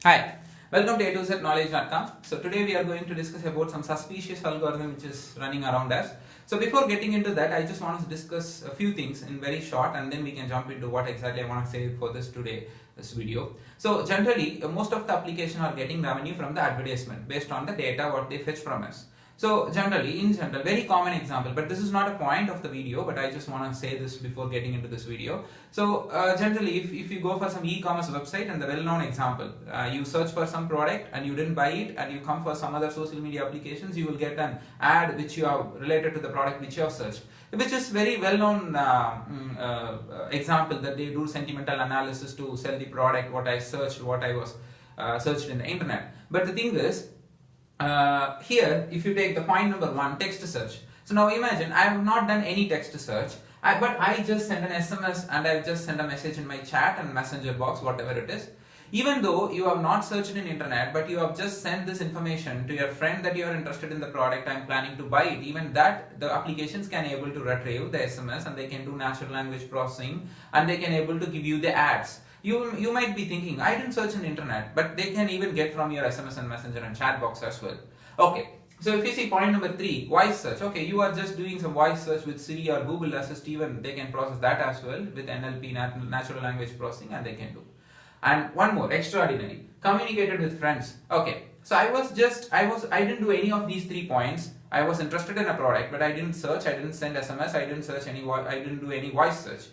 Hi, welcome to A2ZKnowledge.com. So today we are going to discuss about some suspicious algorithm which is running around us. So before getting into that, I just want to discuss a few things in very short, and then we can jump into what exactly I want to say for this video. So generally, most of the application are getting revenue from the advertisement based on the data what they fetch from us. So generally, in general, very common example, but this is not a point of the video, but I just want to say this before getting into this video. So generally, if you go for some e-commerce website, and the well-known example, you search for some product and you didn't buy it, and you come for some other social media applications, you will get an ad which you have related to the product which you have searched, which is very well-known example that they do sentimental analysis to sell the product, what I searched, what I was searched in the internet. But the thing is, here, if you take the point number 1, text search. So now imagine I have not done any text search, but I just send an SMS and I've just sent a message in my chat and messenger box, whatever it is. Even though you have not searched in internet, but you have just sent this information to your friend that you are interested in the product, I'm planning to buy it, even that the applications can able to retrieve the SMS, and they can do natural language processing, and they can able to give you the ads. You might be thinking, I didn't search in internet, but they can even get from your SMS and messenger and chat box as well. Okay, so if you see point number 3, voice search. Okay, you are just doing some voice search with Siri or Google Assist, even they can process that as well with NLP, natural language processing, and they can do. And one more, extraordinary, communicated with friends. Okay, so I didn't do any of these 3 points. I was interested in a product, but I didn't search, I didn't send SMS, I didn't do any voice search.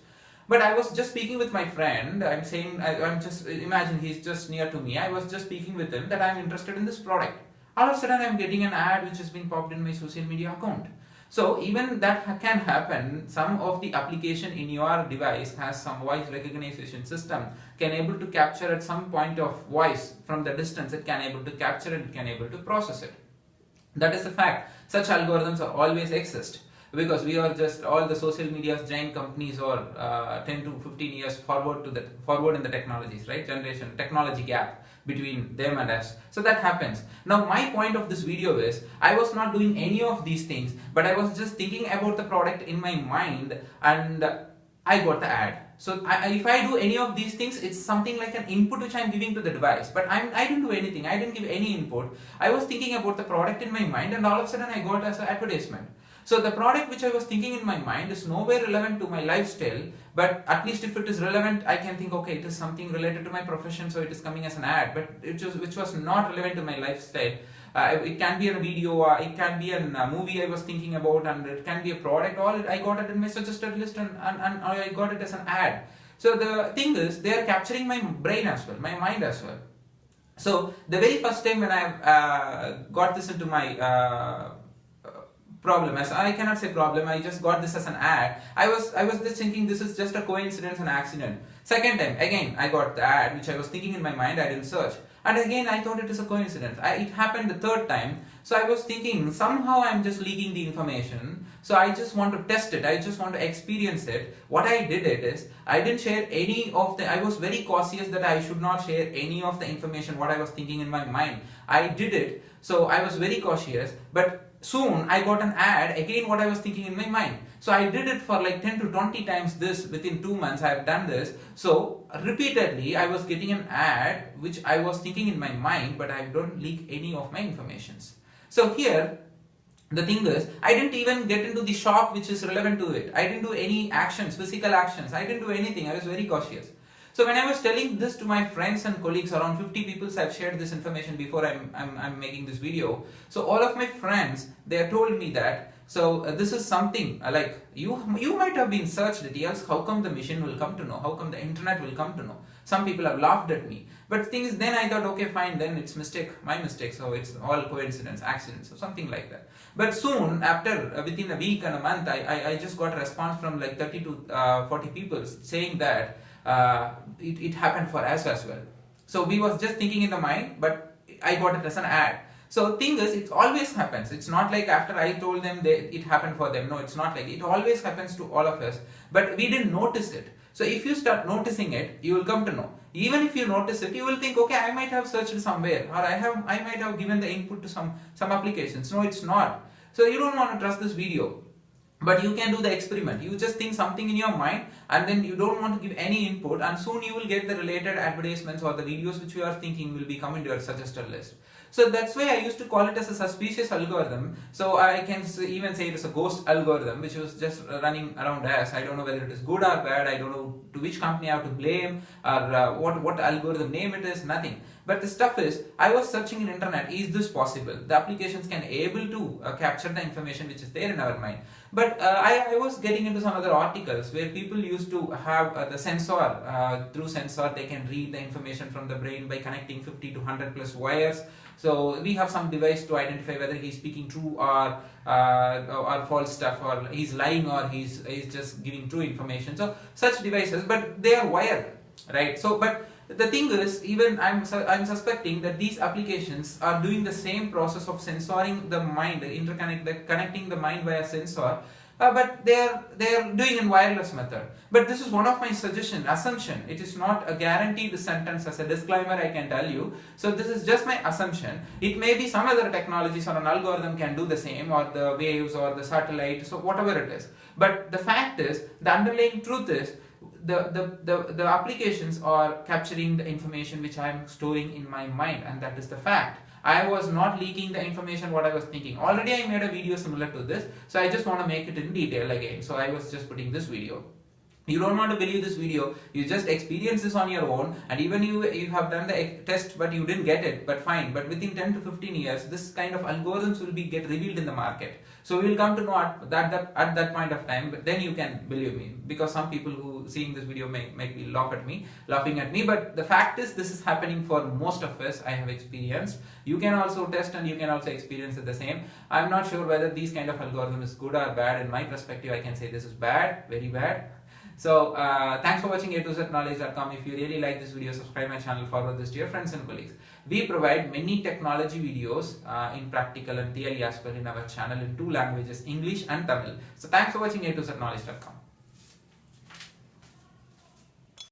But I was just speaking with my friend. I'm saying, I'm just, imagine he's just near to me. I was just speaking with him that I'm interested in this product. All of a sudden, I'm getting an ad which has been popped in my social media account. So even that can happen. Some of the application in your device has some voice recognition system, can able to capture at some point of voice from the distance. It can able to capture it, it can able to process it. That is the fact. Such algorithms are always exist, because we are just, all the social media's giant companies are 10 to 15 years forward in the technologies, right? Technology gap between them and us. So that happens. Now my point of this video is, I was not doing any of these things, but I was just thinking about the product in my mind, and I got the ad. So if I do any of these things, it's something like an input which I'm giving to the device, but I didn't do anything. I didn't give any input. I was thinking about the product in my mind, and all of a sudden I got as an advertisement. So the product which I was thinking in my mind is nowhere relevant to my lifestyle, but at least if it is relevant, I can think, okay, it is something related to my profession, so it is coming as an ad, but which was not relevant to my lifestyle. It can be a video, or it can be a movie I was thinking about, and it can be a product. I got it in my suggested list, and I got it as an ad. So the thing is, they are capturing my brain as well, my mind as well. So the very first time when I got this into my problem, as I cannot say problem, I just got this as an ad. I was just thinking this is just a coincidence and accident. Second time, again, I got the ad which I was thinking in my mind, I didn't search. And again, I thought it is a coincidence. It happened the third time. So I was thinking, somehow I'm just leaking the information. So I just want to test it. I just want to experience it. What I did is, I didn't share any of the, I was very cautious that I should not share any of the information, what I was thinking in my mind. I did it. So I was very cautious, but soon I got an ad, again what I was thinking in my mind. So I did it for like 10 to 20 times this within 2 months. I have done this. So repeatedly I was getting an ad which I was thinking in my mind, but I don't leak any of my informations. So here the thing is, I didn't even get into the shop which is relevant to it. I didn't do any actions, physical actions. I didn't do anything. I was very cautious. So when I was telling this to my friends and colleagues, around 50 people, I've shared this information before I'm making this video. So all of my friends, they have told me that, so this is something like, you might have been searched details, how come the machine will come to know, how come the internet will come to know. Some people have laughed at me. But the thing is, then I thought, okay, fine, then it's my mistake, so it's all coincidence, accidents, or something like that. But soon, after, within a week and a month, I just got a response from like 30 to 40 people saying that it happened for us as well. So we was just thinking in the mind, but I got it as an ad. So thing is, it always happens. It's not like after I told them it happened for them. No, it's not like it always happens to all of us, but we didn't notice it. So if you start noticing it, you will come to know. Even if you notice it, you will think, okay, I might have searched somewhere, or I might have given the input to some applications. No, it's not. So you don't want to trust this video. But you can do the experiment. You just think something in your mind and then you don't want to give any input, and soon you will get the related advertisements or the videos which you are thinking will be coming to your suggested list. So that's why I used to call it as a suspicious algorithm. So I can even say it is a ghost algorithm which was just running around us. I don't know whether it is good or bad. I don't know to which company I have to blame or what algorithm name it is, nothing. But the stuff is, I was searching in internet, is this possible? The applications can able to capture the information which is there in our mind. But I was getting into some other articles where people used to have the sensor, through sensor they can read the information from the brain by connecting 50 to 100 plus wires. So we have some device to identify whether he's speaking true or false stuff, or he's lying, or he's just giving true information. So such devices, but they are wired, right? So but the thing is, even I'm suspecting that these applications are doing the same process of sensoring the mind, connecting the mind via sensor, but they are doing in wireless method. But this is one of my assumption. It is not a guaranteed sentence. As a disclaimer, I can tell you. So this is just my assumption. It may be some other technologies or an algorithm can do the same, or the waves or the satellite, so whatever it is. But the fact is, the underlying truth is, the applications are capturing the information which I am storing in my mind, and that is the fact. I was not leaking the information what I was thinking. Already I made a video similar to this, so I just want to make it in detail again. So I was just putting this video. You don't want to believe this video, you just experience this on your own, and even you have done the test but you didn't get it, but fine. But within 10 to 15 years, this kind of algorithms will get revealed in the market. So we will come to know at that point of time, but then you can believe me, because some people who seeing this video might be laughing at me, but the fact is, this is happening for most of us. I have experienced. You can also test and you can also experience it the same. I'm not sure whether these kind of algorithm is good or bad. In my perspective, I can say this is bad, very bad. So thanks for watching A2ZKnowledge.com. If you really like this video, subscribe my channel, forward this to your friends and colleagues. We provide many technology videos in practical and theory as well in our channel in 2 languages, English and Tamil. So thanks for watching A2ZKnowledge.com.